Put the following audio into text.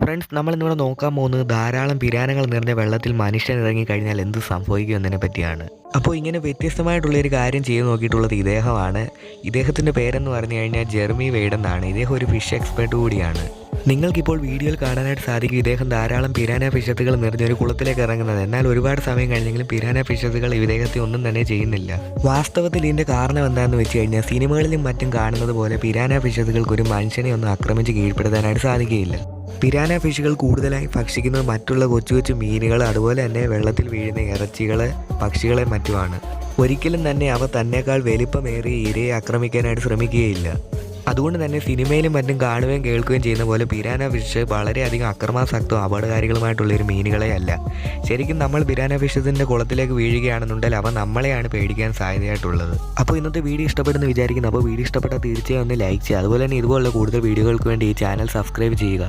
Friends, നമ്മളിന്നിവിടെ നോക്കാൻ പോകുന്നത് ധാരാളം പിരാനകൾ നിറഞ്ഞ വെള്ളത്തിൽ മനുഷ്യൻ ഇറങ്ങിക്കഴിഞ്ഞാൽ എന്ത് സംഭവിക്കും എന്നതിനെ പറ്റിയാണ്. അപ്പോൾ ഇങ്ങനെ വ്യത്യസ്തമായിട്ടുള്ളൊരു കാര്യം ചെയ്ത് നോക്കിയിട്ടുള്ളത് ഇദ്ദേഹമാണ്. ഇദ്ദേഹത്തിൻ്റെ പേരെന്ന് പറഞ്ഞു കഴിഞ്ഞാൽ ജെർമി വെയ്ഡ് എന്നാണ്. ഇദ്ദേഹം ഒരു ഫിഷ് എക്സ്പെർട്ട് കൂടിയാണ്. നിങ്ങൾക്കിപ്പോൾ വീഡിയോയിൽ കാണാനായിട്ട് സാധിക്കും ഇദ്ദേഹം ധാരാളം പിരാന ഫിഷത്തുകൾ നിറഞ്ഞൊരു കുളത്തിലേക്ക് ഇറങ്ങുന്നത്. എന്നാൽ ഒരുപാട് സമയം കഴിഞ്ഞെങ്കിലും പിരാന ഫിഷത്തുകൾ ഇദ്ദേഹത്തെ ഒന്നും തന്നെ ചെയ്യുന്നില്ല. വാസ്തവത്തിൽ ഇതിൻ്റെ കാരണം എന്താണെന്ന് വെച്ച് കഴിഞ്ഞാൽ സിനിമകളിലും മറ്റും കാണുന്നത് പോലെ പിരാന ഫിഷത്തുകൾക്ക് ഒരു മനുഷ്യനെ ഒന്നും ആക്രമിച്ച് കീഴ്പ്പെടുത്താനായിട്ട് സാധിക്കുകയില്ല. പിരാന ഫിഷുകൾ കൂടുതലായി ഭക്ഷിക്കുന്നത് മറ്റുള്ള കൊച്ചു കൊച്ചു മീനുകൾ, അതുപോലെ തന്നെ വെള്ളത്തിൽ വീഴുന്ന ഇറച്ചികൾ, പക്ഷികളെ മറ്റുമാണ്. ഒരിക്കലും തന്നെ അവ തന്നേക്കാൾ വലിപ്പമേറിയ ഇരയെ ആക്രമിക്കാനായിട്ട് ശ്രമിക്കുകയില്ല. അതുകൊണ്ട് തന്നെ സിനിമയിലും മറ്റും കാണുകയും കേൾക്കുകയും ചെയ്യുന്ന പോലെ പിരാന ഫിഷ് വളരെയധികം അക്രമാസക്തവും അപകടകാരികളുമായിട്ടുള്ളൊരു മീനുകളെ അല്ല. ശരിക്കും നമ്മൾ പിരാന ഫിഷസിൻ്റെ കുളത്തിലേക്ക് വീഴുകയാണെന്നുണ്ടെങ്കിൽ അവ നമ്മളെയാണ് പേടിക്കാൻ സാധ്യതയായിട്ടുള്ളത്. അപ്പോൾ ഇന്നത്തെ വീഡിയോ ഇഷ്ടപ്പെടുന്നു വിചാരിക്കുന്നു. അപ്പോൾ വീഡിയോ ഇഷ്ടപ്പെട്ടാൽ തീർച്ചയായും ഒന്ന് ലൈക്ക് ചെയ്യുക. അതുപോലെ തന്നെ ഇതുപോലുള്ള കൂടുതൽ വീഡിയോകൾക്ക് വേണ്ടി ഈ ചാനൽ സബ്സ്ക്രൈബ് ചെയ്യുക.